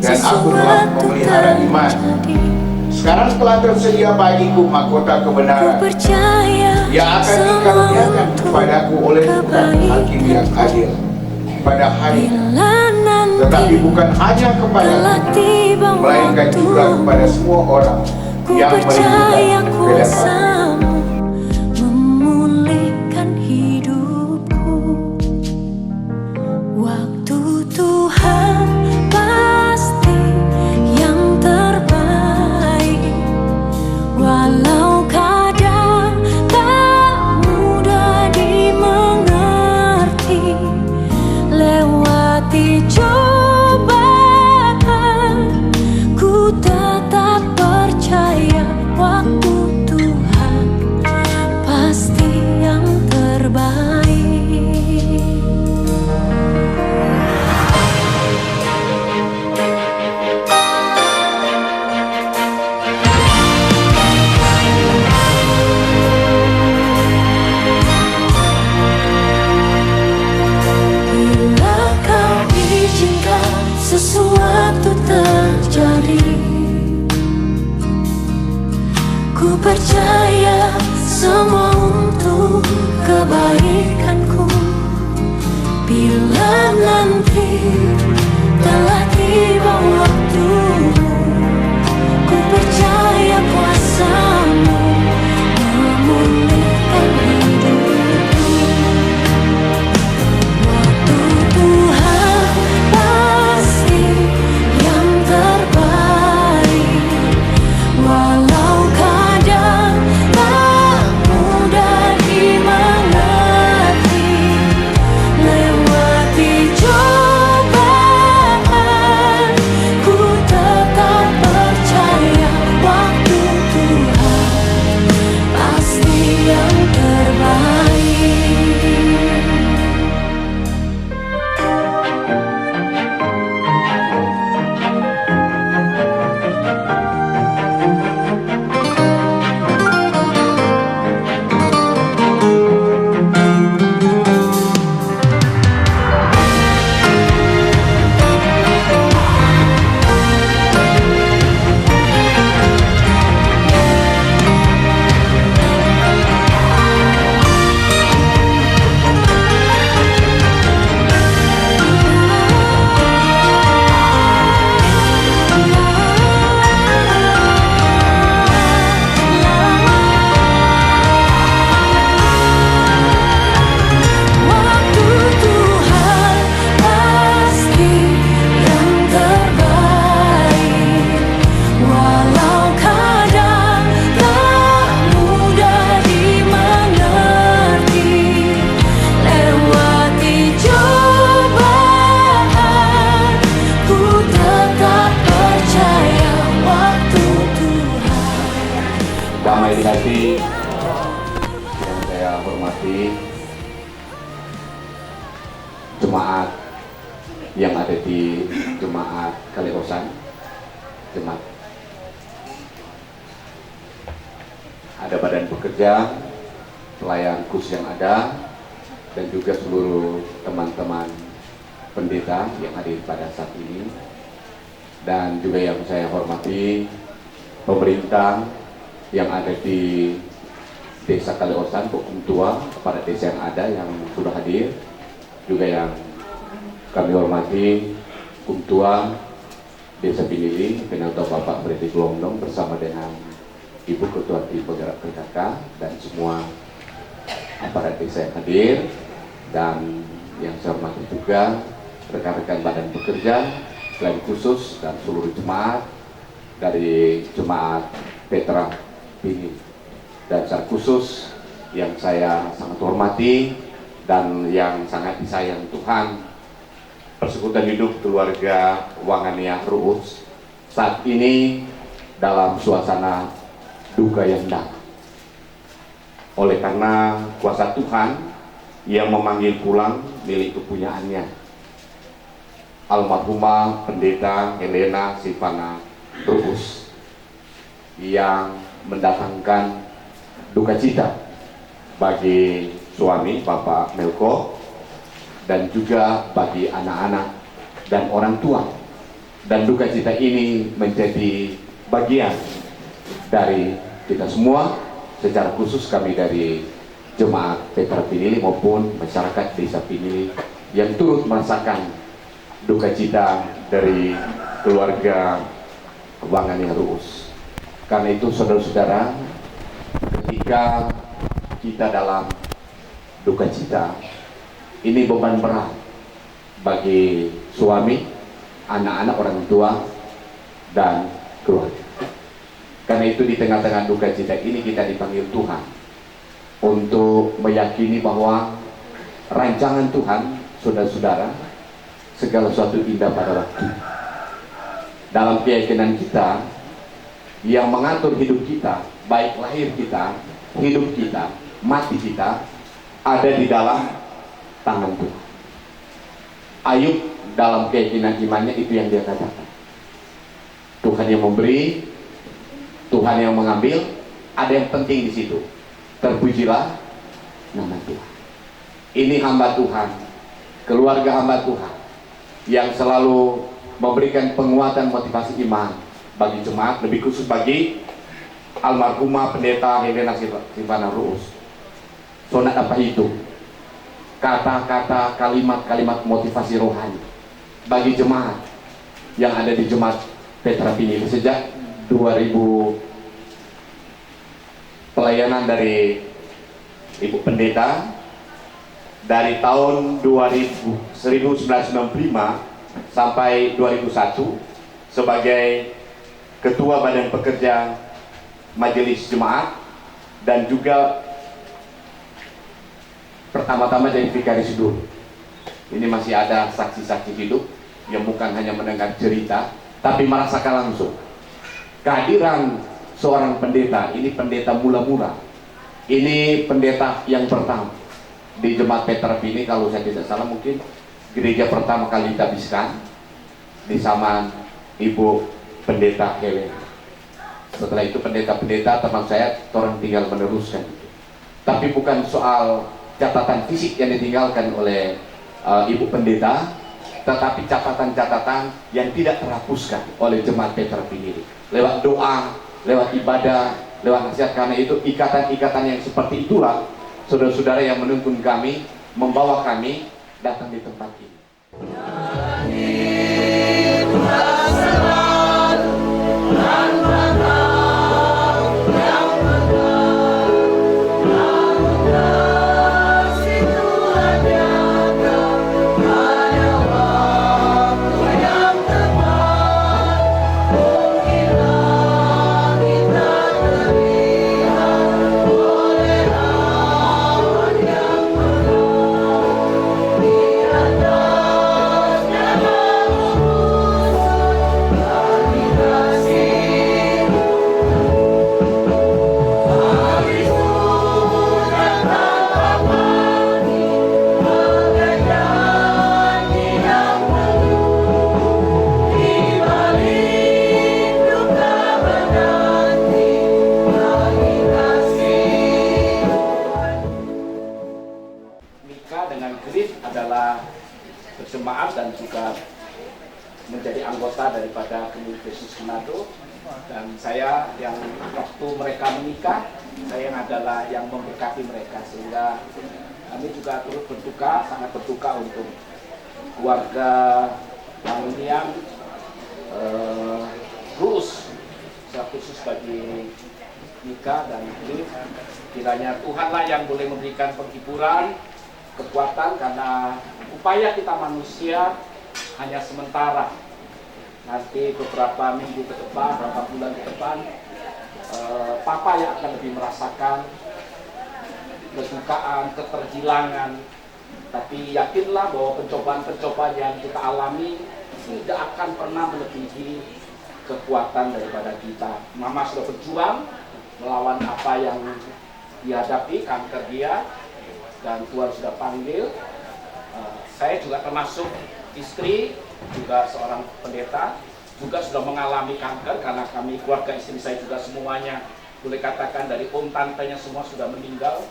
dan aku telah memelihara iman. Sekarang telah tersedia bagiku mahkota kebenaran yang akan dikaruniakan kepadaku oleh Tuhan Hakim yang adil pada hari, tetapi bukan hanya kepadaku, melainkan juga kepada semua orang yang merindukan kedatangan. Memulihkan hidupku. Waktu Tuhan pasti yang terbaik, walau kadang tak mudah dimengerti. Lewati cobaan, ku tetap percaya waktu Tuhan pasti yang terbaik. Bila kau izinkan sesuatu terjadi, ku percaya semua untuk kebaikanku. Bila nanti telah tiba waktumu, ku percaya kuasamu memulihkan hidupku. Waktu Tuhan pasti yang terbaik, walau kadang tak mudah dimengerti. Lewati cobaan, ku tetap percaya waktu Tuhan pasti yang terbaik. Waktu Tuhan pasti yang terbaik, walau kadang tak mudah dimengerti. Lewati cobaan, ku tetap percaya waktu Tuhan. Damai di hati yang saya hormati, jemaat yang ada di Jemaat Kaleosan, jemaat ada badan pekerja, pelayan khusus yang ada, dan juga seluruh teman-teman pendeta yang hadir pada saat ini, dan juga yang saya hormati pemerintah yang ada di Desa Kaleosan, Hukum Tua, para desa yang ada yang sudah hadir, juga yang kami hormati Hukum Tua Desa Pinili, Penantu Bapak Bredi Glondong bersama dengan Ibu Ketua Tim Penggerak PKK dan semua aparat desa yang hadir, dan yang saya hormati juga rekan-rekan badan pekerja, selain khusus dan seluruh jemaat dari Jemaat Petra Pinili, dan secara khusus yang saya sangat hormati dan yang sangat disayang Tuhan, persekutuan hidup keluarga Wangania Ruus saat ini dalam suasana duka yang dalam. Oleh karena kuasa Tuhan yang memanggil pulang milik kepunyaannya, almarhumah Pendeta Helena Silvana Ruus, yang mendatangkan duka cita bagi suami Bapak Melko dan juga bagi anak-anak dan orang tua Dan duka cita ini menjadi bagian dari kita semua, secara khusus kami dari Jemaat Petra Pinili maupun masyarakat Desa Pinili yang turut merasakan duka cita dari keluarga Wangani Ruus. Karena itu saudara-saudara, ketika kita dalam duka cita, ini beban berat bagi suami, anak-anak, orang tua, dan keluarga. Karena itu di tengah-tengah duka cita ini kita dipanggil Tuhan untuk meyakini bahwa rancangan Tuhan, saudara-saudara, segala sesuatu indah pada waktu. Dalam keyakinan kita, yang mengatur hidup kita, baik lahir kita, hidup kita, mati kita, ada di dalam tangan Tuhan. Ayub dalam keyakinan imannya itu yang dia katakan. Tuhan yang memberi, Tuhan yang mengambil, ada yang penting di situ. Terpujilah nama Tuhan. Ini hamba Tuhan, keluarga hamba Tuhan, yang selalu memberikan penguatan motivasi iman bagi jemaat, lebih khusus bagi almarhumah pendeta Helena Silvana Ruus. Sonat apa itu? Kata-kata, kalimat-kalimat motivasi rohani bagi jemaat yang ada di Jemaat Petra Pinili sejak 2000 pelayanan dari Ibu Pendeta dari tahun 1995 sampai 2001 sebagai Ketua Badan Pekerja Majelis Jemaat, dan juga pertama-tama jadi vikaris dulu. Ini masih ada saksi-saksi hidup yang bukan hanya mendengar cerita, tapi merasakan langsung kehadiran seorang pendeta. Ini pendeta mula-mula, ini pendeta yang pertama di Jemaat Petra Pinili, kalau saya tidak salah mungkin gereja pertama kali ditabiskan di zaman Ibu Pendeta Helena. Setelah itu pendeta-pendeta teman saya orang tinggal meneruskan itu. Tapi bukan soal catatan fisik yang ditinggalkan oleh Ibu Pendeta, tetapi catatan-catatan yang tidak terhapuskan oleh Jemaat Petra Pinili lewat doa, lewat ibadah, lewat nasihat. Karena itu ikatan-ikatan yang seperti itulah saudara-saudara yang menuntun kami, membawa kami datang di tempat ini. Berjemaat dan juga menjadi anggota daripada Komunitas Manado, dan saya yang waktu mereka menikah, saya yang adalah yang memberkati mereka, sehingga kami juga turut berduka, sangat berduka untuk keluarga William Ruus, secara khusus bagi Mika dan Philip. Kiranya Tuhanlah yang boleh memberikan penghiburan, kekuatan, karena upaya kita manusia hanya sementara. Nanti beberapa minggu ke depan, beberapa bulan ke depan, Papa yang akan lebih merasakan kedukaan, keterhilangan. Tapi yakinlah bahwa pencobaan-pencobaan yang kita alami tidak akan pernah melebihi kekuatan daripada kita. Mama sudah berjuang melawan apa yang dihadapi, kanker dia, dan Tuhan sudah panggil. Saya juga termasuk istri, juga seorang pendeta, juga sudah mengalami kanker, karena kami keluarga istri saya juga semuanya boleh katakan dari om tantenya semua sudah meninggal.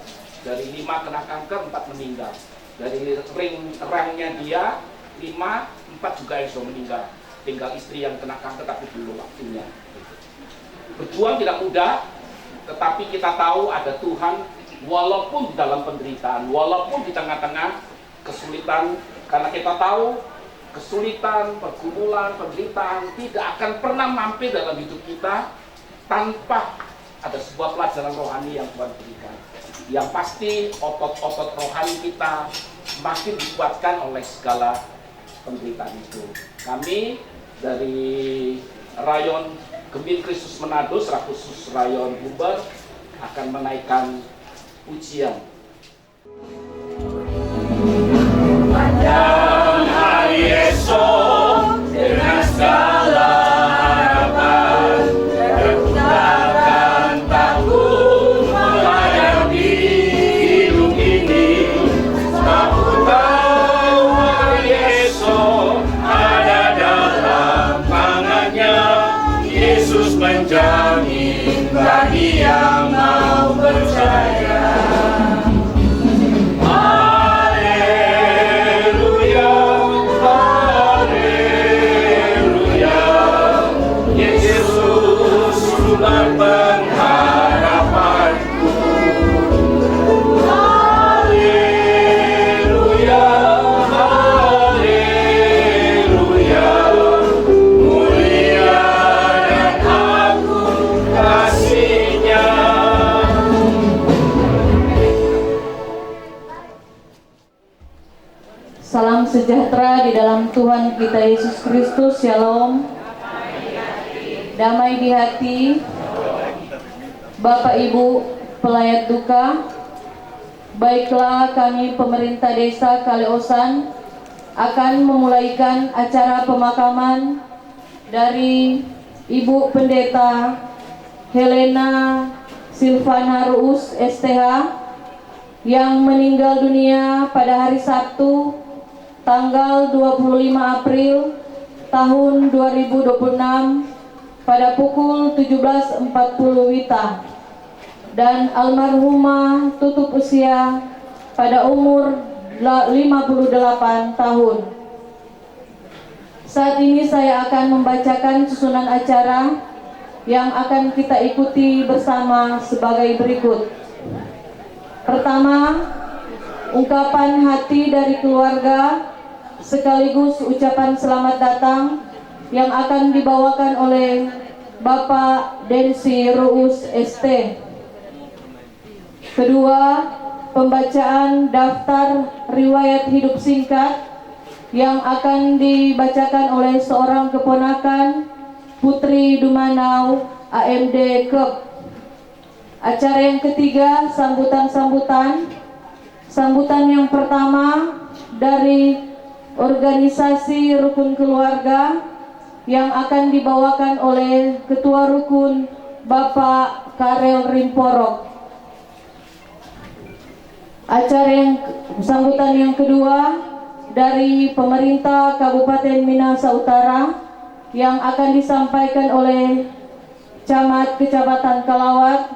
Dari 5 kena kanker, 4 meninggal. Dari rangnya dia 5, 4 juga yang sudah meninggal. tinggal istri yang kena kanker tapi belum waktunya. Berjuang tidak mudah, tetapi kita tahu ada Tuhan walaupun di dalam penderitaan, walaupun di tengah-tengah kesulitan, karena kita tahu kesulitan, pergumulan, penderitaan tidak akan pernah mampir dalam hidup kita tanpa ada sebuah pelajaran rohani yang Tuhan berikan. Yang pasti otot-otot rohani kita makin dikuatkan oleh segala penderitaan itu. Kami dari Rayon Gemim Kristus Manado, secara khusus Rayon Bumber, akan menaikkan pujian. Panjang hari esok dengan segala harapan, terutamakan takut menghadapi hidup ini. Aku tahu hari esok ada dalam tangannya. Yesus menjamin bagi yang mau percaya. Pengharapanku, haleluya, haleluya, mulia dan agung kasih-Nya. Salam sejahtera di dalam Tuhan kita Yesus Kristus. Shalom. Damai di hati. Bapak Ibu pelayat duka, baiklah kami pemerintah desa Kaleosan akan memulaikan acara pemakaman dari Ibu Pendeta Helena Silvana Ruus STH yang meninggal dunia pada hari Sabtu tanggal 25 April tahun 2026 pada pukul 17.40 WITA. Dan almarhumah tutup usia pada umur 58 tahun. Saat ini saya akan membacakan susunan acara yang akan kita ikuti bersama sebagai berikut. Pertama, ungkapan hati dari keluarga sekaligus ucapan selamat datang yang akan dibawakan oleh Bapak Densi Ruus ST. Kedua, pembacaan daftar riwayat hidup singkat yang akan dibacakan oleh seorang keponakan Putri Dumanau AMD Kep. Acara yang ketiga, sambutan-sambutan. Sambutan yang pertama dari organisasi Rukun Keluarga yang akan dibawakan oleh Ketua Rukun Bapak Karel Rimporok. Sambutan yang kedua dari pemerintah Kabupaten Minahasa Utara yang akan disampaikan oleh Camat Kecamatan Kalawat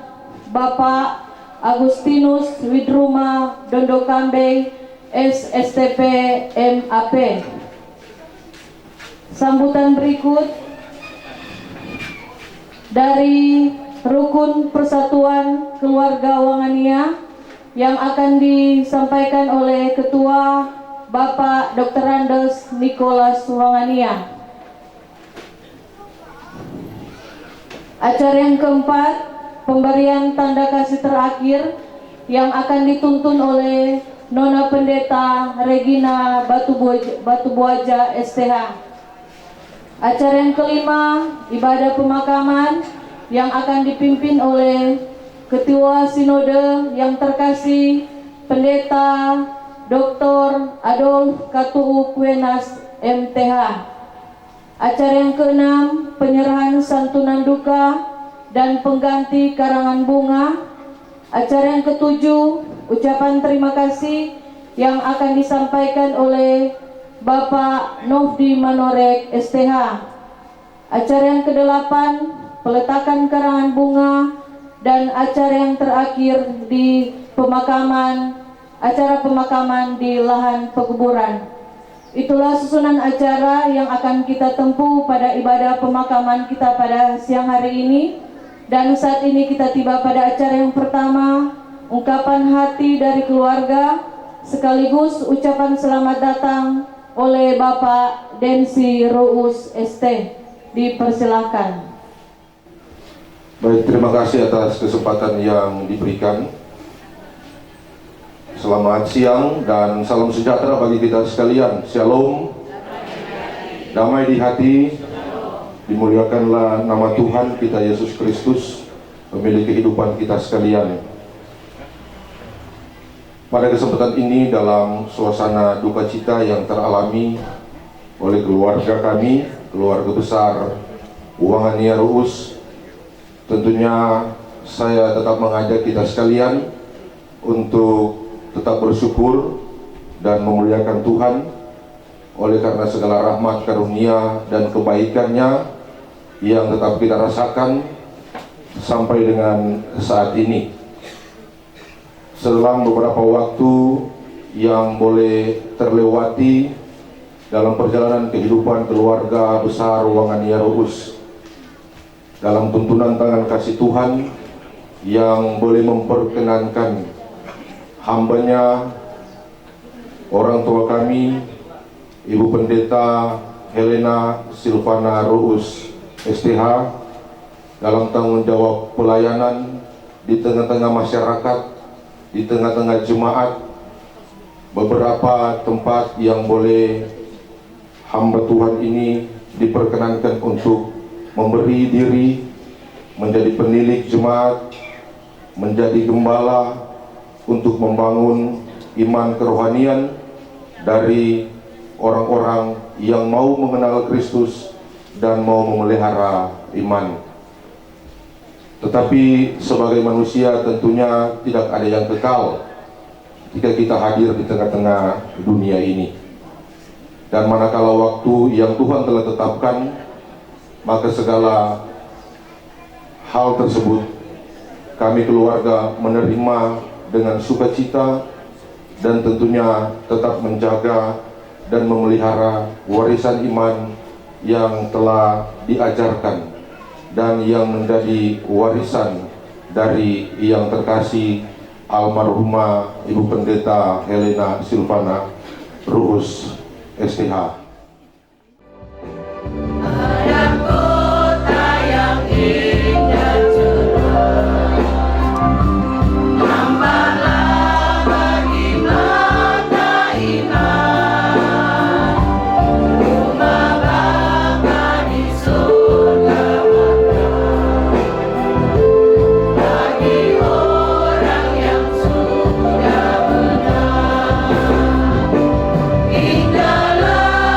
Bapak Agustinus Widruma Dondokambe SSTP MAP. Sambutan berikut dari Rukun Persatuan Keluarga Wangania yang akan disampaikan oleh Ketua Bapak Dr. Andes Nicholas Wangania. Acara yang keempat, pemberian tanda kasih terakhir yang akan dituntun oleh Nona Pendeta Regina Batubuaja STH. Acara yang kelima, ibadah pemakaman yang akan dipimpin oleh Ketua Sinode yang terkasih Pendeta Dr. Adolf Katu Kuenas MTH. Acara yang keenam, penyerahan santunan duka dan pengganti karangan bunga. Acara yang ketujuh, ucapan terima kasih yang akan disampaikan oleh Bapak Nofdi Manorek STH. Acara yang kedelapan, peletakan karangan bunga. Dan acara yang terakhir di acara pemakaman di lahan pekuburan. Itulah susunan acara yang akan kita tempuh pada ibadah pemakaman kita pada siang hari ini. Dan saat ini kita tiba pada acara yang pertama, ungkapan hati dari keluarga, sekaligus ucapan selamat datang oleh Bapak Densi Ruus ST. Dipersilakan. Baik, terima kasih atas kesempatan yang diberikan. Selamat siang dan salam sejahtera bagi kita sekalian. Shalom. Damai di hati. Dimuliakanlah nama Tuhan kita Yesus Kristus, pemilik kehidupan kita sekalian. Pada kesempatan ini, dalam suasana duka cita yang teralami oleh keluarga kami, keluarga besar Uangania Ruus, tentunya saya tetap mengajak kita sekalian untuk tetap bersyukur dan memuliakan Tuhan oleh karena segala rahmat karunia dan kebaikannya yang tetap kita rasakan sampai dengan saat ini. Selang beberapa waktu yang boleh terlewati dalam perjalanan kehidupan keluarga besar Uangania Ruus, dalam tuntunan tangan kasih Tuhan yang boleh memperkenankan hambanya, orang tua kami, Ibu Pendeta Helena Silvana Ruus STH, dalam tanggung jawab pelayanan di tengah-tengah masyarakat, di tengah-tengah jemaat, beberapa tempat yang boleh hamba Tuhan ini diperkenankan untuk memberi diri menjadi penilik jemaat, menjadi gembala, untuk membangun iman kerohanian dari orang-orang yang mau mengenal Kristus dan mau memelihara iman. Tetapi sebagai manusia tentunya tidak ada yang kekal jika kita hadir di tengah-tengah dunia ini. Dan manakala waktu yang Tuhan telah tetapkan, maka segala hal tersebut kami keluarga menerima dengan sukacita dan tentunya tetap menjaga dan memelihara warisan iman yang telah diajarkan dan yang menjadi warisan dari yang terkasih almarhumah Ibu Pendeta Helena Silvana Ruus STH. Indahlah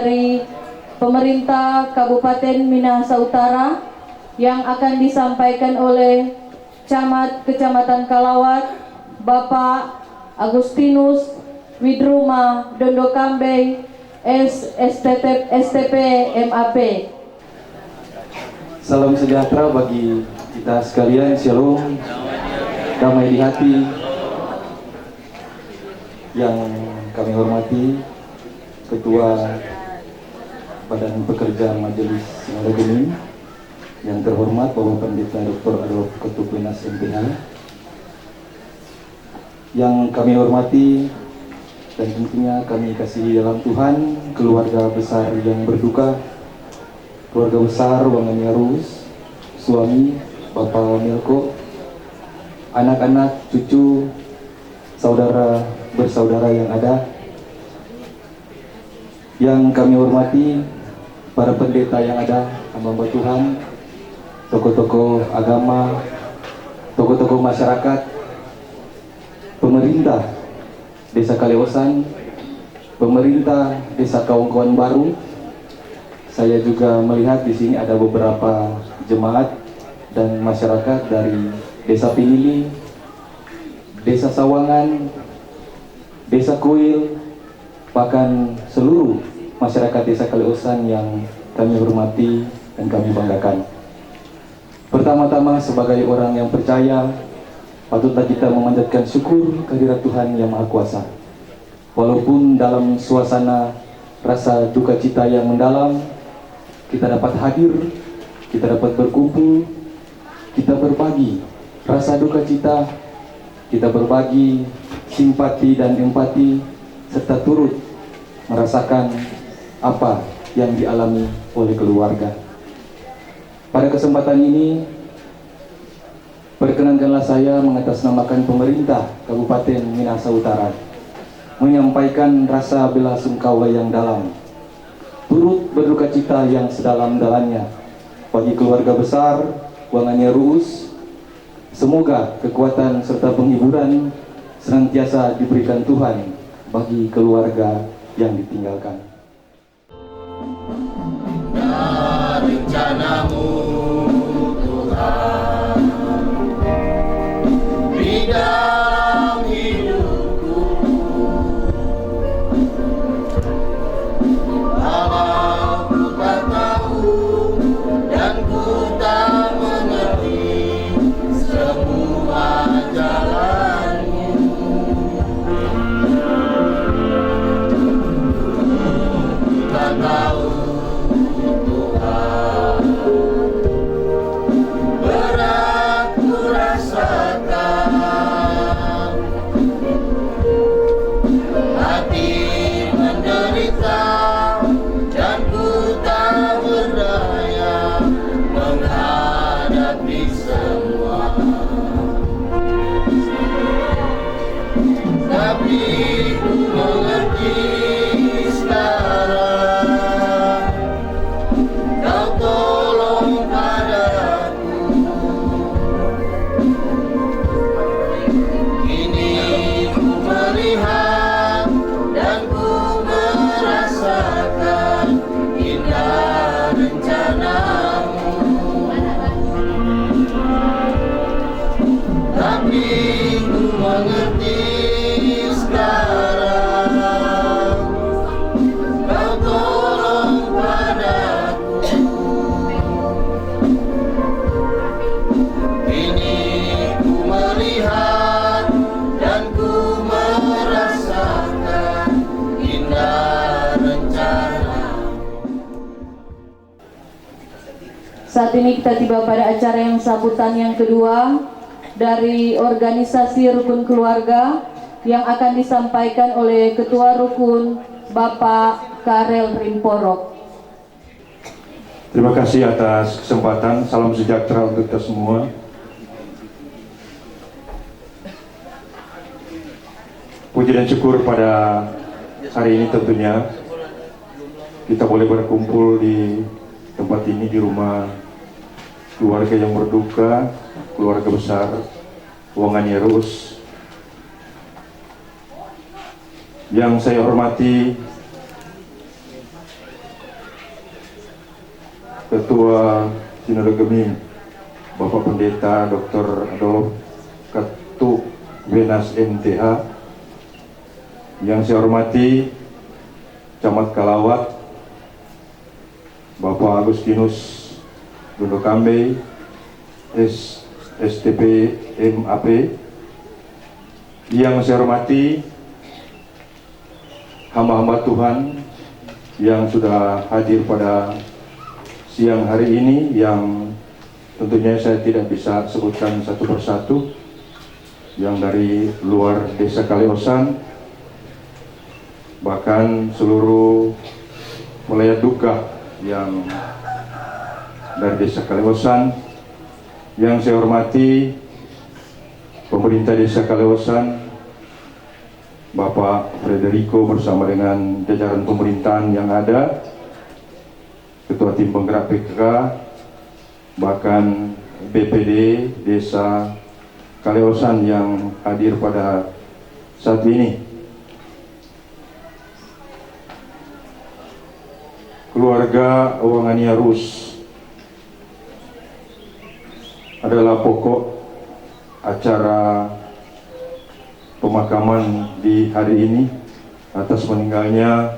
dari pemerintah Kabupaten Minahasa Utara yang akan disampaikan oleh Camat Kecamatan Kalawat, Bapak Agustinus Widruma Dondokambe, STP MAP. Salam sejahtera bagi kita sekalian, shalom, damai di hati. Yang kami hormati Ketua Badan Pekerja Majelis Sinode Geni, yang terhormat Bapak Pendeta Dr. Adolf Ketupenas MPH, yang kami hormati dan tentunya kami kasihi dalam Tuhan keluarga besar yang berduka, keluarga besar Wangan Yarus, suami Bapak Milko, anak-anak, cucu, saudara bersaudara yang ada. Yang kami hormati para pendeta yang ada, hamba Tuhan, tokoh-tokoh agama, tokoh-tokoh masyarakat, pemerintah Desa Kaleosan, pemerintah Desa Kawan-Kawan Baru. Saya juga melihat di sini ada beberapa jemaat dan masyarakat dari Desa Pinili, Desa Sawangan, Desa Kuil, bahkan seluruh masyarakat Desa Kaleosan yang kami hormati dan kami banggakan. Pertama-tama sebagai orang yang percaya, patutlah kita memanjatkan syukur kehadirat Tuhan Yang Maha Kuasa. Walaupun dalam suasana rasa duka cita yang mendalam, kita dapat hadir, kita dapat berkumpul, kita berbagi rasa duka cita, kita berbagi simpati dan empati, serta turut merasakan apa yang dialami oleh keluarga. Pada kesempatan ini, perkenankanlah saya mengatasnamakan pemerintah Kabupaten Minahasa Utara menyampaikan rasa belasungkawa yang dalam, turut berduka cita yang sedalam-dalamnya bagi keluarga besar Wangan Yarus. Semoga kekuatan serta penghiburan senantiasa diberikan Tuhan bagi keluarga yang ditinggalkan. Rencanamu Tuhan di dalam hidupku, walau ku tak tahu dan ku tak mengerti semua jalanmu, ku tak tahu berat ku rasakan, hati menderita dan ku tak berdaya menghadapi semua. Tapi ku mengerti sekarang, Kau tolong padaku. Kini ku melihat dan ku merasakan indah rencanamu. Tapi ku mengerti sekarang, Kau tolong padaku. Kini ku melihat dan ku merasakan indah rencana. Saat ini kita tiba pada acara yang sambutan yang kedua dari organisasi Rukun Keluarga yang akan disampaikan oleh Ketua Rukun Bapak Karel Rimporok. Terima kasih atas kesempatan. Salam sejahtera untuk kita semua. Puji dan syukur pada hari ini tentunya kita boleh berkumpul di tempat ini, di rumah keluarga yang berduka, keluarga besar Wangan Yarus. Yang saya hormati Ketua Sinode Gemim, Bapak Pendeta Dr. Adolf Ketuk Wenas MTH, yang saya hormati Camat Kalawat, Bapak Agustinus Gundokambe, STP MAP, yang saya hormati hamba-hamba Tuhan yang sudah hadir pada siang hari ini, yang tentunya saya tidak bisa sebutkan satu persatu, yang dari luar Desa Kaleosan, bahkan seluruh melayat duka yang dari Desa Kaleosan, yang saya hormati pemerintah Desa Kaleosan, Bapak Frederico bersama dengan jajaran pemerintahan yang ada, Ketua Tim Penggerak PKK, bahkan BPD Desa Kaleosan yang hadir pada saat ini. Keluarga Wangania Rus adalah pokok acara pemakaman di hari ini atas meninggalnya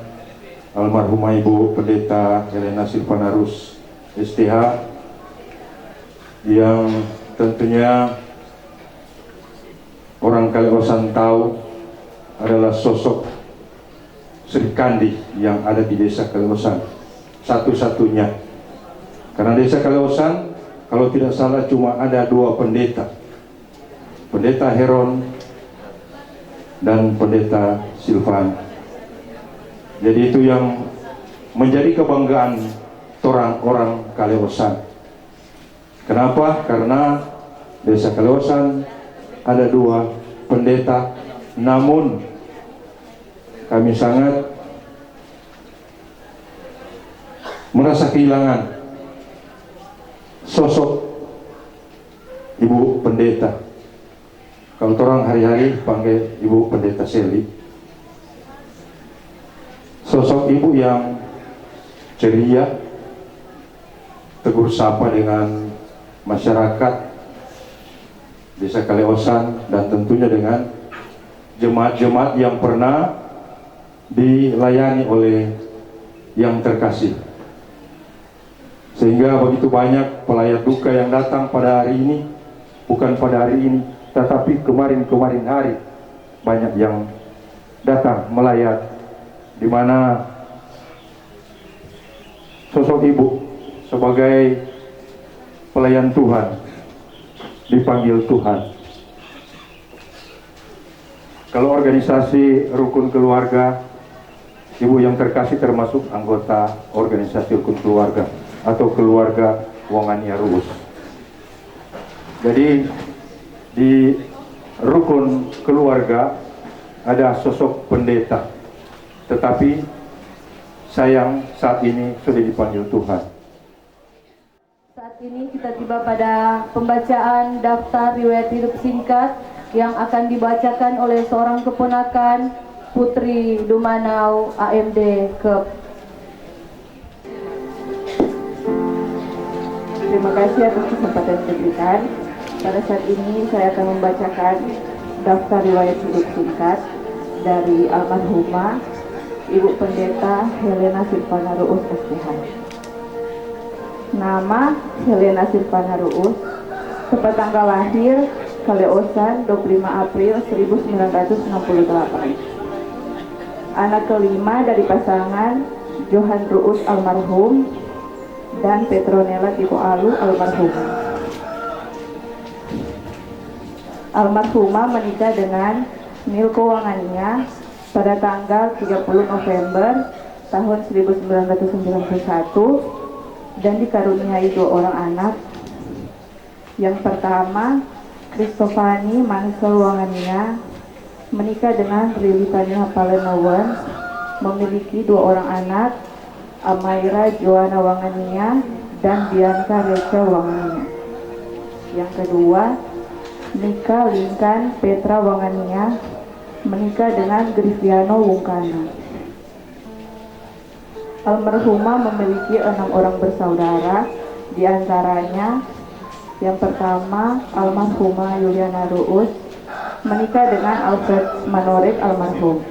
almarhumah Ibu Pendeta Helena Silvana Rus STH, yang tentunya orang Kaleosan tahu adalah sosok Sri Kandi yang ada di Desa Kaleosan, satu-satunya. Karena Desa Kaleosan kalau tidak salah cuma ada 2 pendeta, Pendeta Heron dan Pendeta Silvan. Jadi itu yang menjadi kebanggaan orang Kaleosan. Kenapa? Karena Desa Kaleosan ada 2 pendeta, namun kami sangat merasa kehilangan sosok Ibu Pendeta. Kalau orang hari-hari panggil Ibu Pendeta Seli, sosok ibu yang ceria, tegur sapa dengan masyarakat Desa Kaleosan, dan tentunya dengan jemaat-jemaat yang pernah dilayani oleh Yang Terkasih. Sehingga begitu banyak pelayat duka yang datang pada hari ini, bukan pada hari ini, tetapi kemarin-kemarin hari banyak yang datang melayat, di mana sosok ibu sebagai pelayan Tuhan dipanggil Tuhan. Kalau organisasi rukun keluarga, Ibu Yang Terkasih termasuk anggota organisasi rukun keluarga atau keluarga Wangania Rus. Jadi di rukun keluarga ada sosok pendeta, tetapi sayang saat ini sudah dipanggil Tuhan. Saat ini kita tiba pada pembacaan daftar riwayat hidup singkat yang akan dibacakan oleh seorang keponakan Putri Dumanau AMD Kep. Terima kasih atas kesempatan yang diberikan. Pada saat ini saya akan membacakan daftar riwayat hidup singkat dari almarhumah Ibu Pendeta Helena Silvana Ruus STH. Nama Helena Silvana Ruus, tempat tanggal lahir Kaleosan 25 April 1968. Anak kelima dari pasangan Johan Ruus almarhum dan Petronella Tiko Alu almarhumah. Almarhumah menikah dengan Milko Wangania pada tanggal 30 November tahun 1991 dan dikaruniai 2 orang anak. Yang pertama, Kristofani Mansell Wangania menikah dengan Rilitania Palenowen, memiliki 2 orang anak, Amaira Joanna Wangania dan Bianca Rachel Wangania. Yang kedua, Nika Linkan Petra Wangania menikah dengan Griviano Wungkana. Almarhumah memiliki 6 orang bersaudara, di antaranya yang pertama almarhumah Yuliana Ruus menikah dengan Alfred Manorek almarhum.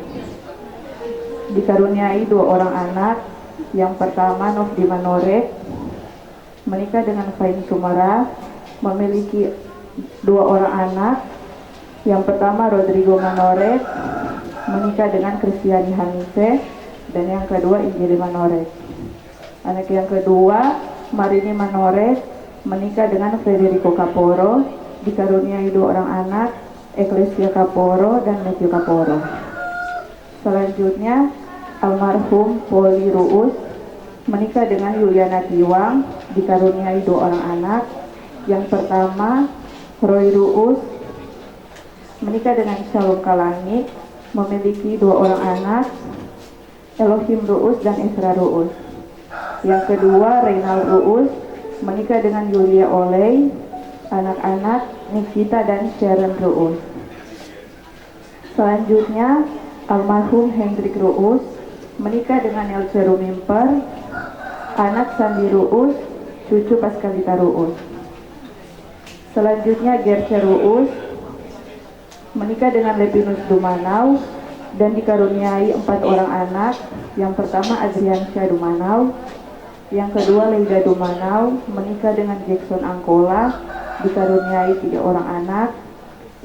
Dikaruniai 2 orang anak, yang pertama Nofdi Manorek menikah dengan Fain Sumara, memiliki 2 orang anak, yang pertama Rodrigo Manorek menikah dengan Kristiani Hanise, dan yang kedua Injili Manorek. Anak yang kedua Marini Manorek menikah dengan Federico Caporo, dikaruniai 2 orang anak, Ecclesia Caporo dan Matthew Caporo. Selanjutnya almarhum Poli Ruus menikah dengan Yuliana Tiwang, dikaruniai 2 orang anak. Yang pertama Roy Ruus menikah dengan Shalom Kalangit, memiliki 2 orang anak, Elohim Ruus dan Esra Ruus. Yang kedua Reynald Ruus menikah dengan Yulia Oley, anak-anak Nikita dan Sharon Ruus. Selanjutnya almarhum Hendrik Ruus menikah dengan Elce Rumimper, anak Sandi Ruus, cucu Paskalita Ruus. Selanjutnya Gerce Ruus menikah dengan Lepinus Dumanau dan dikaruniai 4 orang anak. Yang pertama Adriansyah Dumanau, yang kedua Leida Dumanau menikah dengan Jackson Angkola, dikaruniai 3 orang anak,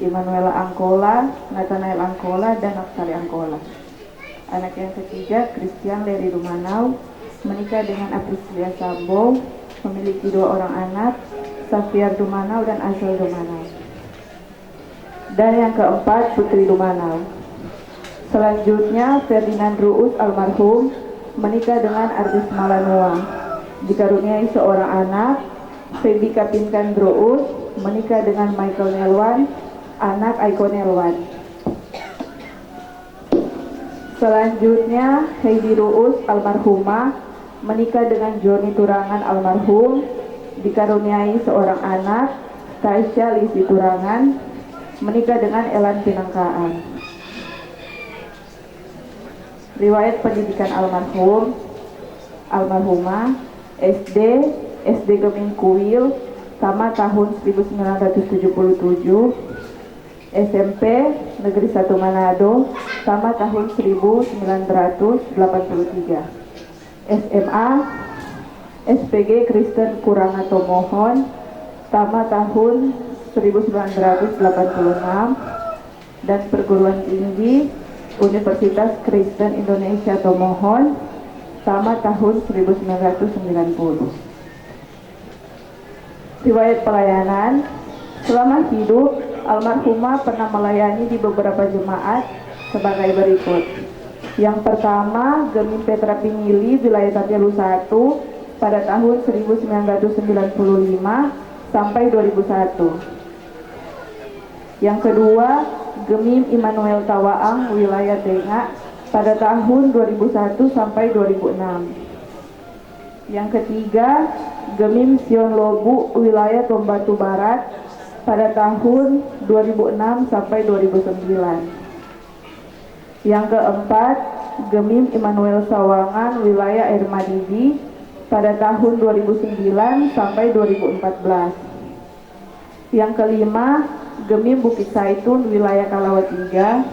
Immanuela Angkola, Nathanael Angkola dan Naftali Angkola. Anak yang ketiga Christian Leri Dumanau menikah dengan Aprisia Sambo, memiliki 2 orang anak, Safiar Dumanau dan Azal Dumanau. Dan yang keempat Putri Dumanau. Selanjutnya Ferdinand Ruus almarhum menikah dengan artis Malanua, dikaruniai 1 anak, Feby Kapinkan Ruus menikah dengan Michael Nelwan, anak Aiko Nelwan. Selanjutnya Heidi Ruus almarhumah menikah dengan Joni Turangan almarhum, dikaruniai 1 anak, Tasya Lisi Turangan menikah dengan Elan Pinangkaan. Riwayat pendidikan almarhumah SD Geming Kuil tamat tahun 1977, SMP Negeri 1 Manado tamat tahun 1983, SMA SPG Kristen Kuranga Tomohon tamat tahun 1986, dan perguruan tinggi Universitas Kristen Indonesia Tomohon tamat tahun 1990. Riwayat pelayanan, selama hidup almarhumah pernah melayani di beberapa jemaat sebagai berikut. Yang pertama Gemim Petra Pingili wilayah Tatelu 1 pada tahun 1995 sampai 2001. Yang kedua Gemim Immanuel Tawaang wilayah Denga pada tahun 2001 sampai 2006. Yang ketiga Gemim Sion Lobu wilayah Tombatu Barat pada tahun 2006 sampai 2009. Yang keempat Gemim Immanuel Sawangan wilayah Ermadidi pada tahun 2009 sampai 2014. Yang kelima Gemim Bukit Saitun wilayah Kalawa 3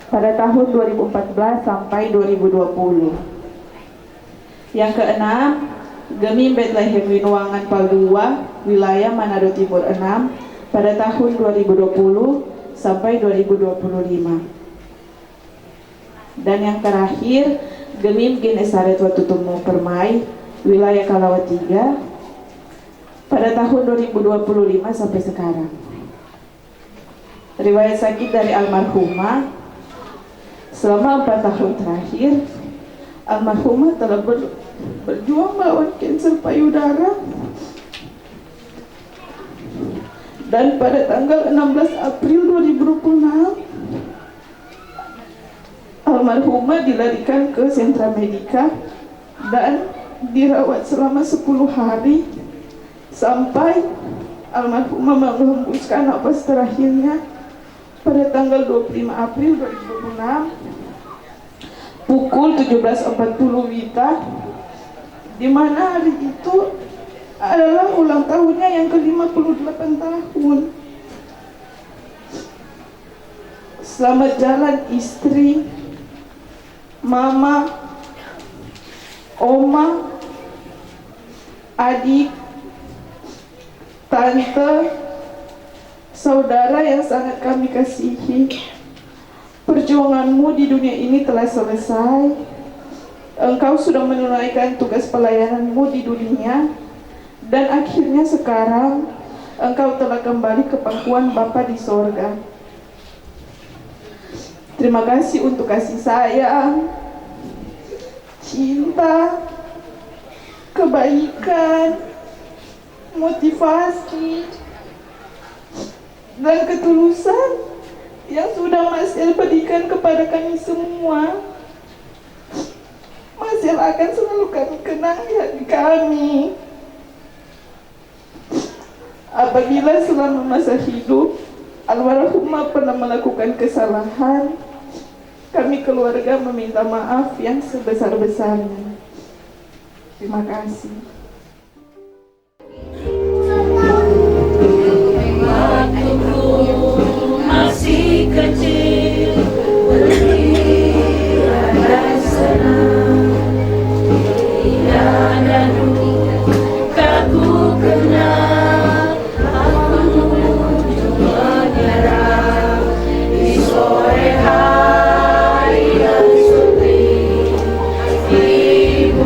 pada tahun 2014 sampai 2020. Yang keenam Gemim Bethlehem Winuangan Paldua wilayah Manado Timur 6 pada tahun 2020 sampai 2025. Dan yang terakhir Gemim Genesaret Watutumu Permai wilayah Kalawa 3 pada tahun 2025 sampai sekarang. Riwayat sakit dari almarhumah, selama 4 tahun terakhir almarhumah telah berjuang melawan kanker payudara, dan pada tanggal 16 April 2026 almarhumah dilarikan ke sentra medika dan dirawat selama 10 hari sampai almarhumah menghembuskan napas terakhirnya pada tanggal 25 April 2026 pukul 17.40 WITA di mana hari itu adalah ulang tahunnya yang ke-58 tahun. Selamat jalan istri, mama, oma, adik, tante, saudara yang sangat kami kasihi. Perjuanganmu di dunia ini telah selesai. Engkau sudah menunaikan tugas pelayananmu di dunia, dan akhirnya sekarang engkau telah kembali ke pangkuan Bapa di sorga. Terima kasih untuk kasih sayang, cinta, kebaikan, motivasi, dan ketulusan yang sudah Mas El berikan kepada kami semua. Mas El akan selalu kami kenang di hati kami. Apabila selama masa hidup almarhumah pernah melakukan kesalahan, kami keluarga meminta maaf yang sebesar-besarnya. Terima kasih. Waktuku masih kecil, bergembira dan senang. Tidak ada duka ku kenal, aku menyerah di sore hari yang sepi. Ibu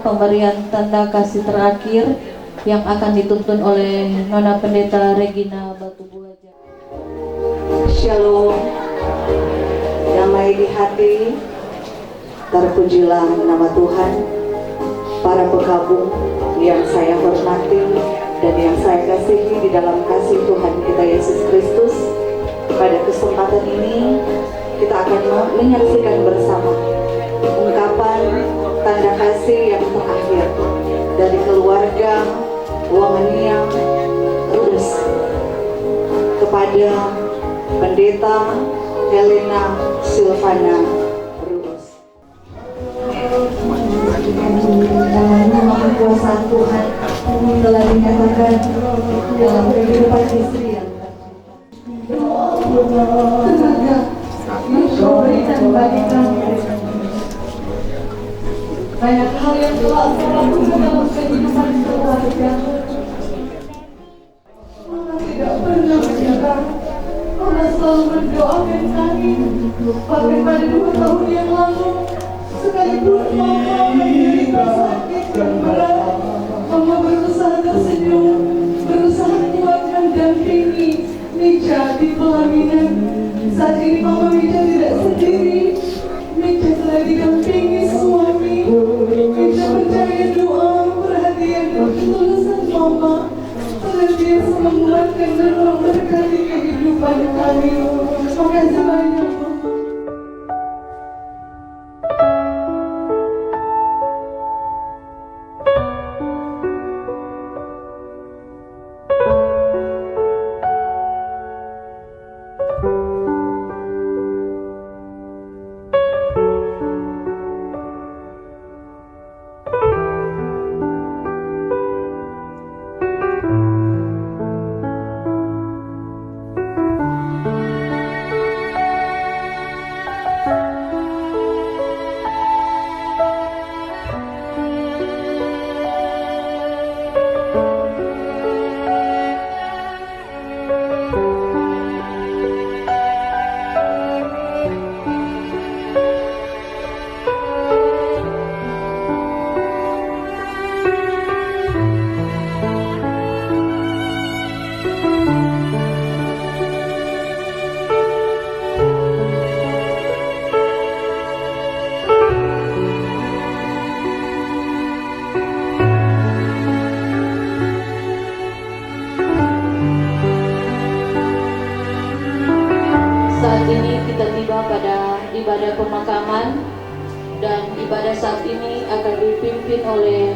pemberian tanda kasih terakhir yang akan dituntun oleh Nona Pendeta Regina Batu Buaja. Shalom, damai di hati, terpujilah nama Tuhan. Para pegabung yang saya hormati dan yang saya kasihi di dalam kasih Tuhan kita Yesus Kristus, pada kesempatan ini kita akan menyaksikan bersama ungkapan tanda kasih yang terakhir dari keluarga Wangania Rudus kepada Pendeta Helena Silvana Rudus. Nama kekuasaan Tuhan telah dinyatakan dalam kehidupan istri yang tenaga Engkau berikan bagi kami. Banyak hal yang telah Engkau lakukan dalam kehidupan keluarga. Mama tidak pernah menyerah. Mama selalu mendoakan kami. Bahkan pada 2 tahun yang lalu, sekalipun Mama menderita sakit dan berat, Mama berusaha tersenyum, berusaha menguatkan dampingi Mija di pelaminan. Saat ini Mama Mija tidak sendiri. Mija telah didampingi suami. Mija percaya doa, perhatian dan ketulusan Mama senantiasa menguatkan dan memberkati kehidupan kami. Terima kasih banyak, Mama. pemakaman, dan ibadah saat ini akan dipimpin oleh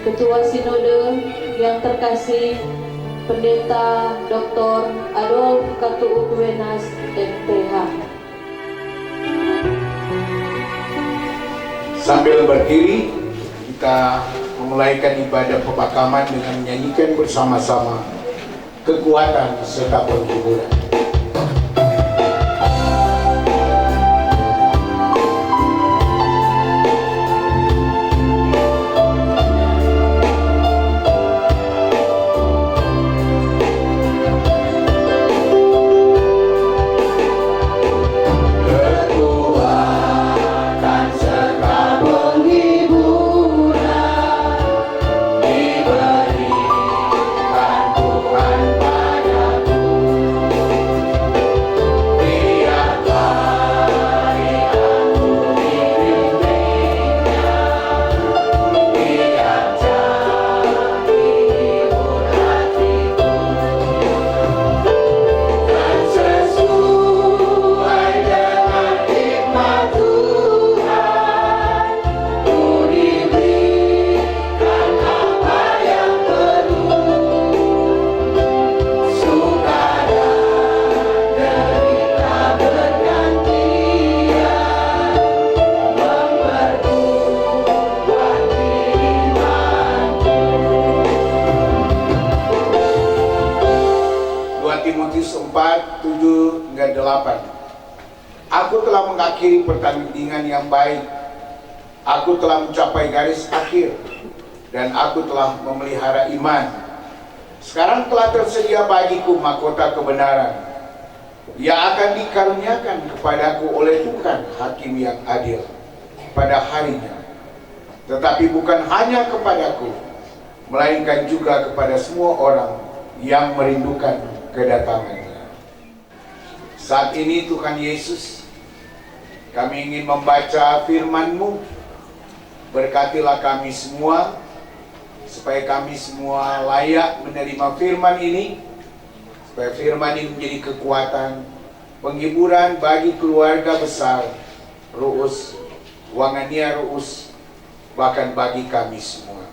Ketua Sinode yang terkasih Pendeta Dr. Adolf Katuuk Wenas MPH. Sambil berdiri, kita memulaikan ibadah pemakaman dengan menyanyikan bersama-sama kekuatan serta penghiburan. Timotius 4:7-8. Aku telah mengakhiri pertandingan yang baik. Aku telah mencapai garis akhir dan aku telah memelihara iman. Sekarang telah tersedia bagiku mahkota kebenaran yang akan dikaruniakan kepadaku oleh Tuhan Hakim yang adil pada harinya. Tetapi bukan hanya kepadaku, melainkan juga kepada semua orang yang merindukan kedatangannya. Saat ini Tuhan Yesus, kami ingin membaca firman-Mu. Berkatilah kami semua, supaya kami semua layak menerima firman ini, supaya firman ini menjadi kekuatan, penghiburan bagi keluarga besar Ruus, Wangania Ruus, bahkan bagi kami semua.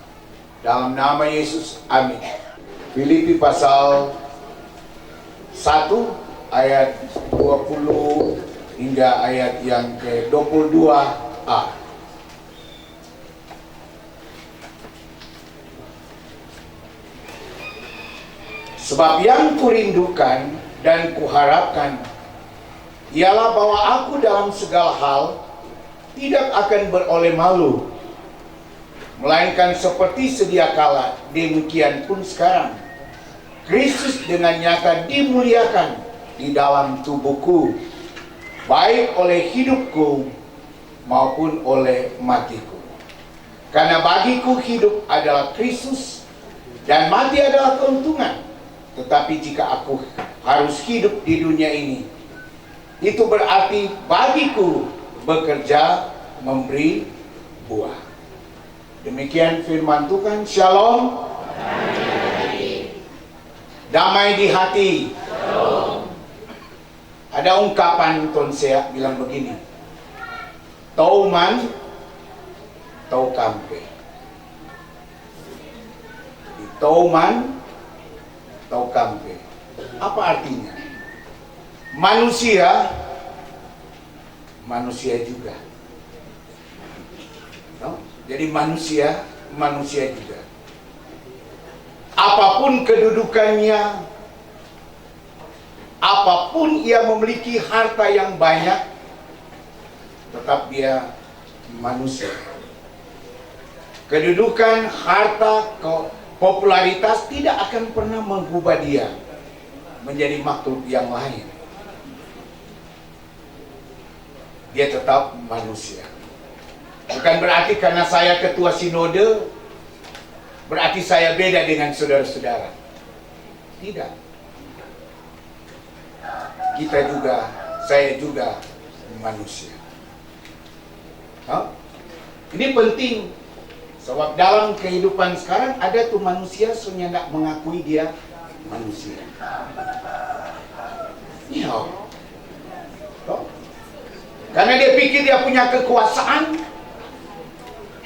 Dalam nama Yesus, amin. Filipi pasal 1 ayat 20 hingga ayat yang ke-22a. Sebab yang kurindukan dan kuharapkan ialah bahwa aku dalam segala hal tidak akan beroleh malu, melainkan seperti sedia kala, demikian pun sekarang Kristus dengan nyata dimuliakan di dalam tubuhku, baik oleh hidupku maupun oleh matiku. Karena bagiku hidup adalah Kristus dan mati adalah keuntungan. Tetapi jika aku harus hidup di dunia ini, itu berarti bagiku bekerja memberi buah. Demikian firman Tuhan. Shalom. Damai di hati. Ada ungkapan Tonsea bilang begini, tau man, tau kampe. Tau man, tau kampe. Apa artinya? Manusia, manusia juga. Jadi manusia, manusia juga. Apapun kedudukannya, apapun ia memiliki harta yang banyak, tetap dia manusia. Kedudukan, harta, popularitas tidak akan pernah mengubah dia menjadi makhluk yang lain. Dia tetap manusia. Bukan berarti karena saya ketua sinode berarti saya beda dengan saudara-saudara. Tidak. Kita juga, saya juga manusia. Ini penting. Sebab dalam kehidupan sekarang ada tuh manusia sebenarnya tidak mengakui dia manusia. Iya. Karena dia pikir dia punya kekuasaan.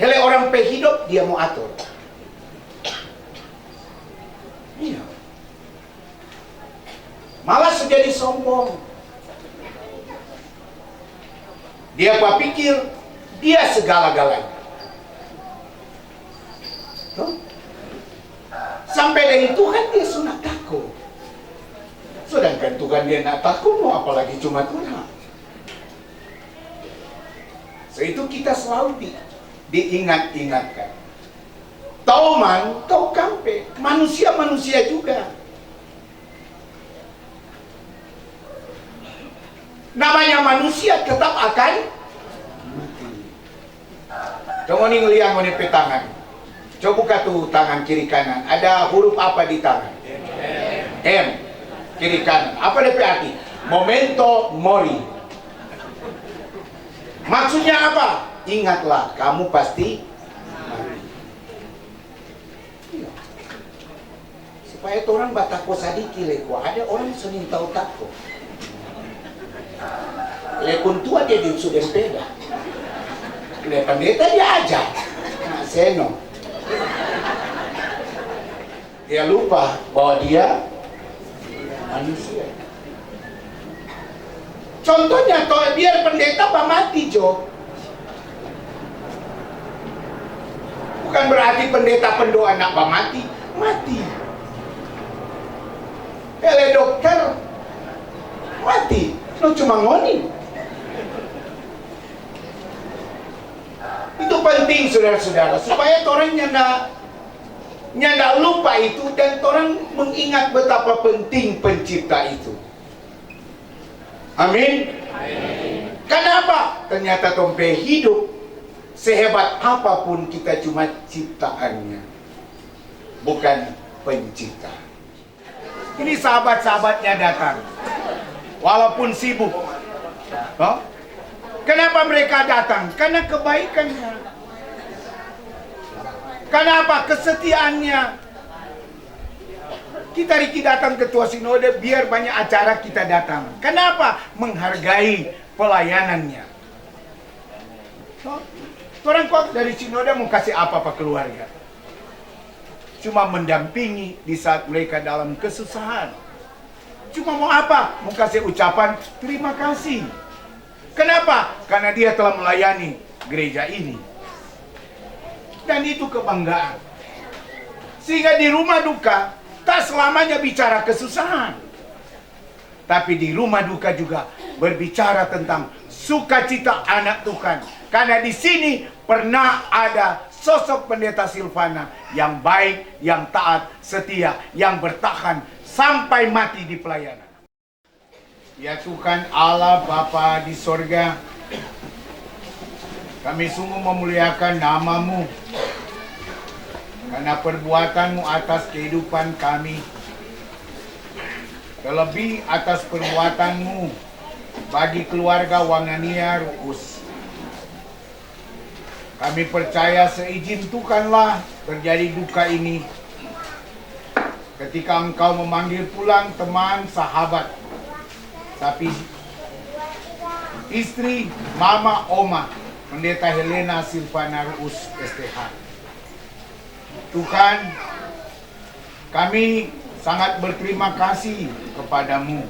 Hele orang pe hidup dia mau atur. Iya. Malas jadi sombong. Dia pikir dia segala-galanya. Sampai dari Tuhan dia sudah takut. Sedangkan Tuhan dia nak takut, mau apalagi cuma Tuhan. So itu kita selalu diingat-ingatkan. Tahu man, tahu kampe, manusia-manusia juga. Namanya manusia tetap akan mati. Coba nih ngeliang ngoni petangan. Coba buka tuh tangan kiri kanan. Ada huruf apa di tangan? M. Kiri kanan. Apa DP arti? Memento mori. Maksudnya apa? Ingatlah, kamu pasti mati. Iya. Supaya orang batako sadiki leko. Ada orang senin tahu tako. Lekun tua dia di sudah beda. Le pendeta dia aja. Nah, seno. Dia lupa bahwa dia manusia. Contohnya, biar pendeta mati, Jo. Bukan berarti pendeta pendoa nak mati, mati. Ele dokter mati, lo cuma ngoni. Itu penting saudara-saudara, supaya orang nyanda lupa itu dan orang mengingat betapa penting pencipta itu. Amin. Kenapa? Ternyata tompe hidup sehebat apapun kita cuma ciptaannya, bukan pencipta. Ini sahabat-sahabatnya datang, walaupun sibuk. Kenapa mereka datang? Karena kebaikannya. Kenapa? Kesetiaannya. Kita Riki datang ke Ketua Sinode biar banyak acara kita datang. Kenapa? Menghargai pelayanannya. Orang kok dari Sinode mau kasih apa Pak keluarga? Cuma mendampingi di saat mereka dalam kesusahan. Cuma mau apa? Mau kasih ucapan terima kasih. Kenapa? Karena dia telah melayani gereja ini. Dan itu kebanggaan. Sehingga di rumah duka, tak selamanya bicara kesusahan. Tapi di rumah duka juga berbicara tentang sukacita anak Tuhan. Karena di sini pernah ada sosok pendeta Silvana yang baik, yang taat, setia, yang bertahan sampai mati di pelayanan. Ya Tuhan Allah Bapa di sorga, kami sungguh memuliakan nama-Mu karena perbuatan-Mu atas kehidupan kami, terlebih atas perbuatan-Mu bagi keluarga Wangania Ruus. Kami percaya seizin Tuhanlah terjadi duka ini ketika Engkau memanggil pulang teman sahabat, tapi istri Mama Oma Pendeta Helena Silvana Ruus STH. Tuhan, kami sangat berterima kasih kepadamu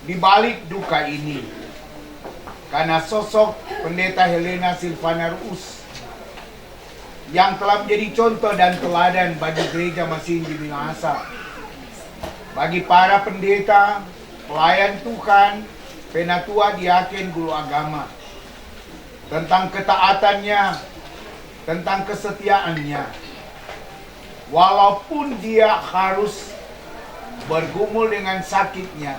di balik duka ini, karena sosok Pendeta Helena Silvana Ruus yang telah menjadi contoh dan teladan bagi gereja Mesin di Minahasa, bagi para pendeta, pelayan Tuhan, penatua, diaken, guru agama, tentang ketaatannya, tentang kesetiaannya. Walaupun dia harus bergumul dengan sakitnya,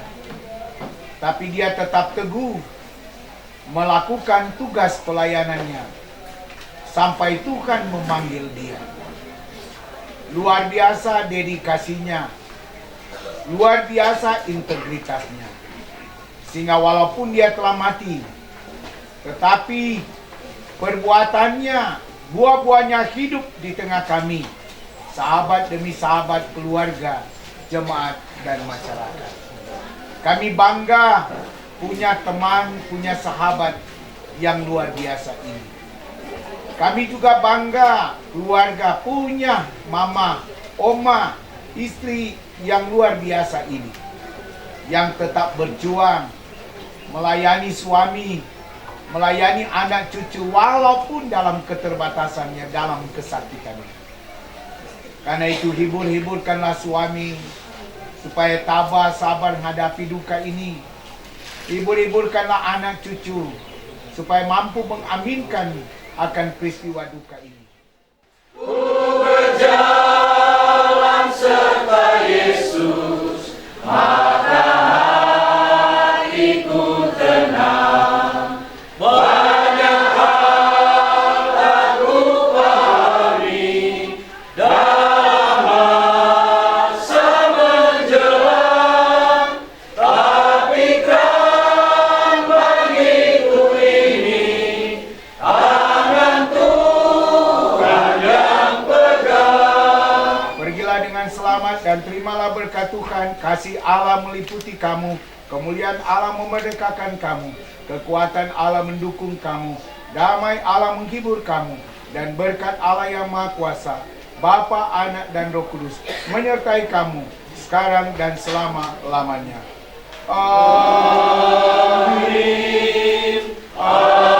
tapi dia tetap teguh melakukan tugas pelayanannya sampai Tuhan memanggil dia. Luar biasa dedikasinya, luar biasa integritasnya, sehingga walaupun dia telah mati, tetapi perbuatannya, buah-buahnya hidup di tengah kami, sahabat demi sahabat, keluarga, jemaat, dan masyarakat. Kami bangga punya teman, punya sahabat yang luar biasa ini. Kami juga bangga keluarga punya mama, oma, istri yang luar biasa ini, yang tetap berjuang melayani suami, melayani anak cucu walaupun dalam keterbatasannya, dalam kesakitannya. Karena itu hibur-hiburkanlah suami supaya tabah sabar menghadapi duka ini. Hibur-hiburkanlah anak cucu supaya mampu mengaminkan akan peristiwa duka ini. Ku berjalan serta Yesus, maka hatiku tenang. Banyak hal aku pahami dalam masa menjelang, tapi kan bagiku ini tangan Tuhan yang pegang. Pergilah dengan selamat dan terimalah berkat Tuhan. Kasih Allah meliputi kamu, kemuliaan Allah memerdekakan kamu, kekuatan Allah mendukung kamu, damai Allah menghibur kamu, dan berkat Allah yang Maha Kuasa, Bapa, Anak, dan Roh Kudus menyertai kamu sekarang dan selama-lamanya. Amin. Amin.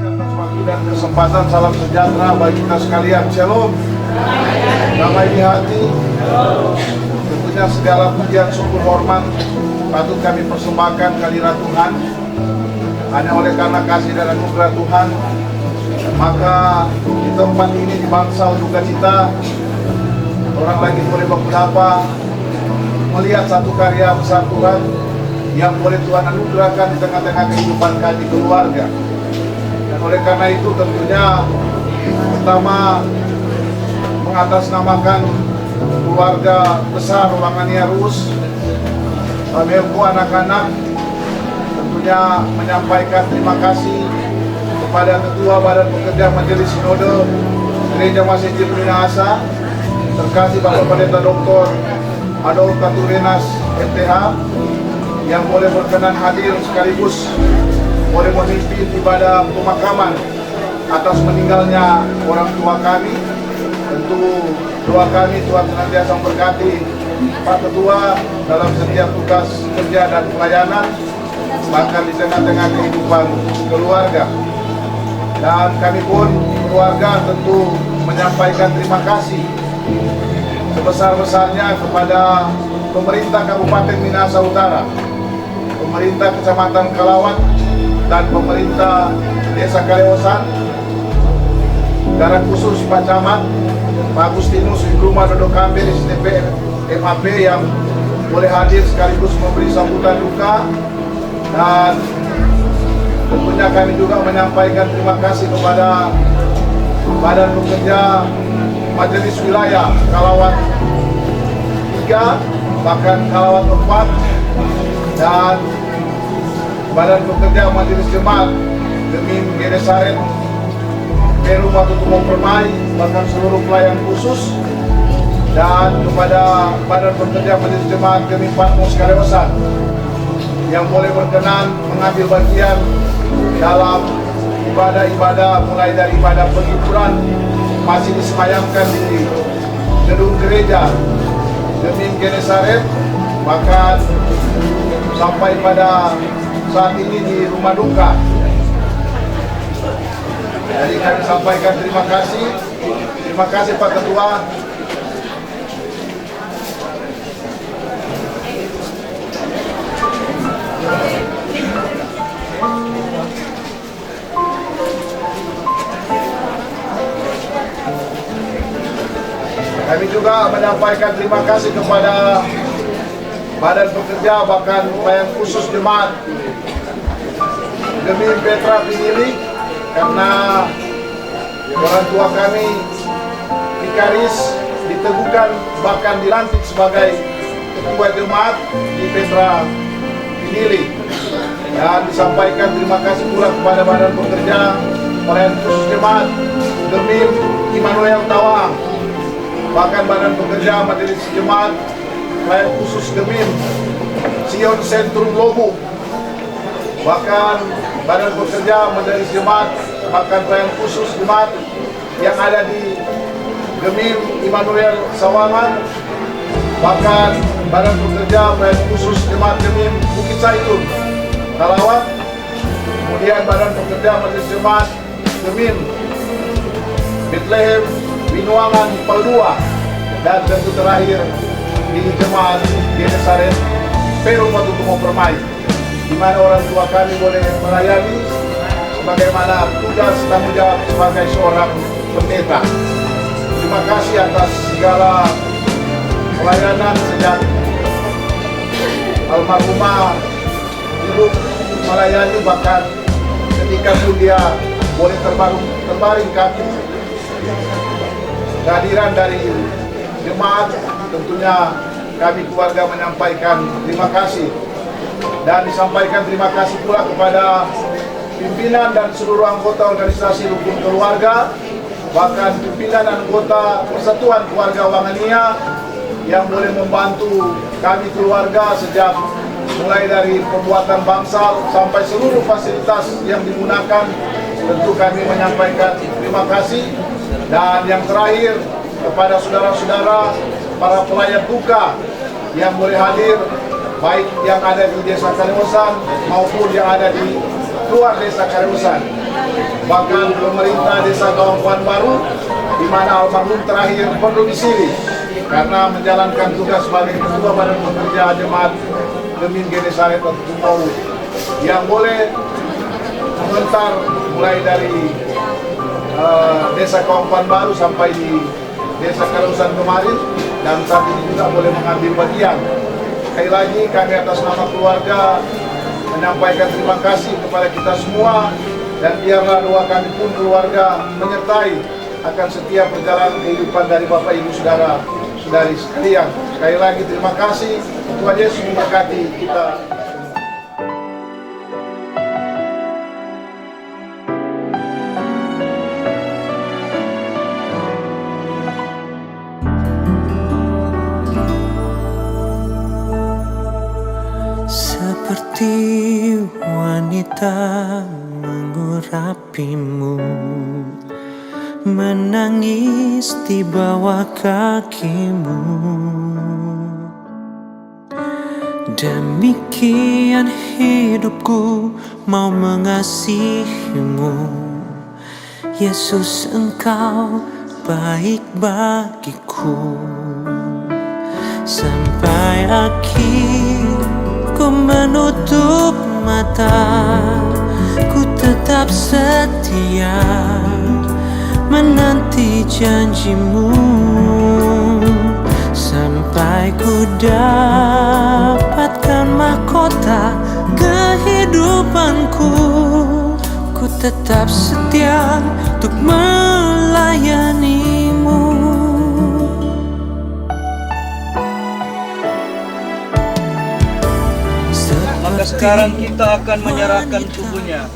Atas waktu dan kesempatan, salam sejahtera bagi kita sekalian. Shalom. Damai di hati. Tentunya segala pujian, syukur, hormat patut kami persembahkan kehadirat Tuhan. Hanya oleh karena kasih dan anugerah Tuhan, maka di tempat ini, di bangsal duka cita, orang lagi boleh beberapa melihat satu karya besar Tuhan yang boleh Tuhan anugerahkan di tengah-tengah kehidupan kami keluarga. Dan oleh karena itu tentunya pertama mengatasnamakan keluarga besar Wangania Rus, Babelku, anak-anak, tentunya menyampaikan terima kasih kepada Ketua Badan Pekerja Majelis Sinode Gereja Masjid Minahasa, terkasih Bapak Pendeta Dr. Adolf Katurenas MTH, yang boleh berkenan hadir sekaligus boleh memimpin ibadah pemakaman atas meninggalnya orang tua kami. Tentu doa kami Tuhan senantiasa memberkati Pak Ketua dalam setiap tugas kerja dan pelayanan, bahkan di tengah-tengah kehidupan keluarga. Dan kami pun keluarga tentu menyampaikan terima kasih sebesar-besarnya kepada pemerintah Kabupaten Minahasa Utara, pemerintah Kecamatan Kalawat, dan pemerintah Desa Kaleosan, secara khusus Pak Camat, Pak Agustinus Rumah Dodo Kambe STP MAP yang boleh hadir sekaligus memberi sambutan duka. Dan tentunya kami juga menyampaikan terima kasih kepada Badan Pekerja Majelis Wilayah Kalawat 3, bahkan Kalawat 4, dan Badan Pekerja Majelis Jemaat Gemim Genesaret, Peru Matutumo Permai, bahkan seluruh pelayan khusus, dan kepada Badan Pekerja Majelis Jemaat Gemim Patmos Kaleosan yang boleh berkenan mengambil bagian dalam ibadah-ibadah, mulai dari ibadah penghiburan masih disemayamkan di gedung gereja Gemim Genesaret, bahkan sampai pada saat ini di rumah duka. Jadi kami sampaikan terima kasih Pak Ketua. Kami juga menyampaikan terima kasih kepada Badan Pekerja, bahkan pelayan khusus jemaat Gemim Petra Pinili, karena Orang tua kami vikaris diteguhkan bahkan dilantik sebagai ketua jemaat di Petra Pinili, dan disampaikan terima kasih pula kepada Badan Pekerja Pelayanan Khusus Jemaat Gemim Immanuel Tawang, bahkan Badan Pekerja Majelis Jemaat Pelayanan Khusus Gemim Sion Sentrum Lobu, bahkan Badan Pekerja Majelis Jemaat bahkan Pelayanan Khusus Jemaat yang ada di Gemim Immanuel Sawangan, bahkan Badan Pekerja Pelayanan Khusus Jemaat Gemim Bukit Saitun Kalawat, kemudian Badan Pekerja Majelis Jemaat Gemim Bethlehem Binuangan Paldua, dan tentu terakhir di Jemaat Genesaret Perum Watukumo Permai, di mana orang tua kami boleh melayani sebagaimana tugas tanggung jawab sebagai seorang pendeta. Terima kasih atas segala pelayanan sejak almarhumah hidup melayani, bahkan ketika pun dia boleh terbaring kaki. Kehadiran dari jemaat, tentunya kami keluarga menyampaikan terima kasih, dan disampaikan terima kasih pula kepada pimpinan dan seluruh anggota organisasi rukun keluarga, bahkan pimpinan dan anggota Persatuan Keluarga Wangania yang boleh membantu kami keluarga sejak mulai dari pembuatan bangsal sampai seluruh fasilitas yang digunakan. Tentu kami menyampaikan terima kasih. Dan yang terakhir kepada saudara-saudara para pelayan duka yang boleh hadir, baik yang ada di Desa Kaliwasan maupun yang ada di luar Desa Kaliwasan, bahkan pemerintah Desa Kawangkuan Baru, di mana almarhum terakhir berdomisili karena menjalankan tugas sebagai Ketua Badan Pekerja Jemaat Gemim Genesaret Watukumo, yang boleh mengentar mulai dari Desa Kawangkuan Baru sampai di Desa Kaliwasan kemarin, dan saat ini juga boleh mengambil bagian. Sekali lagi kami atas nama keluarga menyampaikan terima kasih kepada kita semua, dan biarlah doa kami pun keluarga menyertai akan setiap perjalanan kehidupan dari Bapak Ibu Saudara Saudari sekalian. Sekali lagi terima kasih. Tuhan Yesus memberkati kita. Seperti wanita mengurapimu, menangis di bawah kakimu. Demikian hidupku mau mengasihimu, Yesus, Engkau baik bagiku. Sampai akhir ku menutup mata, ku tetap setia menanti janjimu, sampai ku dapatkan mahkota kehidupanku. Ku tetap setia untuk melayanimu. Maka sekarang kita akan menyerahkan tubuhnya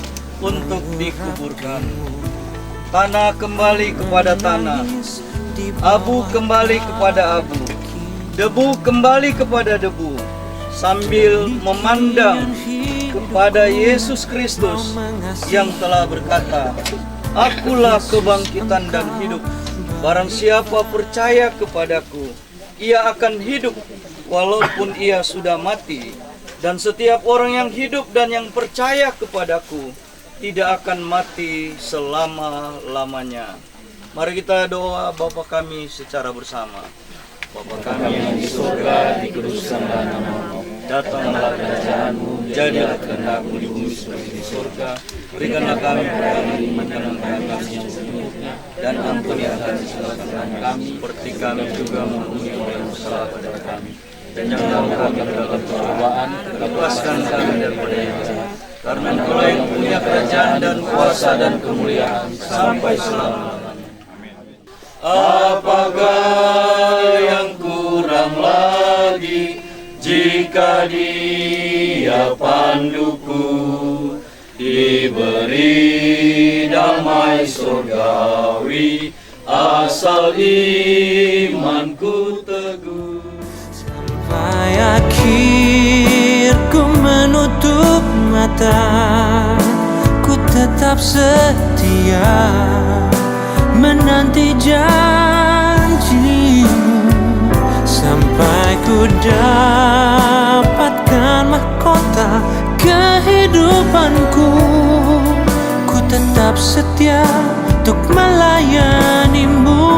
untuk dikuburkan. Tanah kembali kepada tanah, abu kembali kepada abu, debu kembali kepada debu, sambil memandang kepada Yesus Kristus yang telah berkata, "Akulah kebangkitan dan hidup. Barang siapa percaya kepadaku, ia akan hidup walaupun ia sudah mati. Dan setiap orang yang hidup dan yang percaya kepadaku tidak akan mati selama-lamanya." Mari kita doa Bapa kami secara bersama. Bapa kami yang di surga, dikuduskanlah namamu. Datanglah kerajaan-Mu, jadilah kehendak-Mu di bumi seperti di surga. Berikanlah kami makanan kami yang secukupnya, dan ampuni akan kesalahan kami, seperti kami juga mengampuni orang yang bersalah kepada kami. Dan janganlah kami ke dalam pencobaan, lepaskan kami daripada yang jahat. Karena Engkau yang punya kerajaan dan kuasa dan kemuliaan sampai selama-lamanya. Apakah yang kurang lagi jika Dia panduku, diberi damai surgawi asal imanku teguh. Sampai akhir ku menutup mata, ku tetap setia menanti janjimu, sampai ku dapatkan mahkota kehidupanku. Ku tetap setia untuk melayanimu.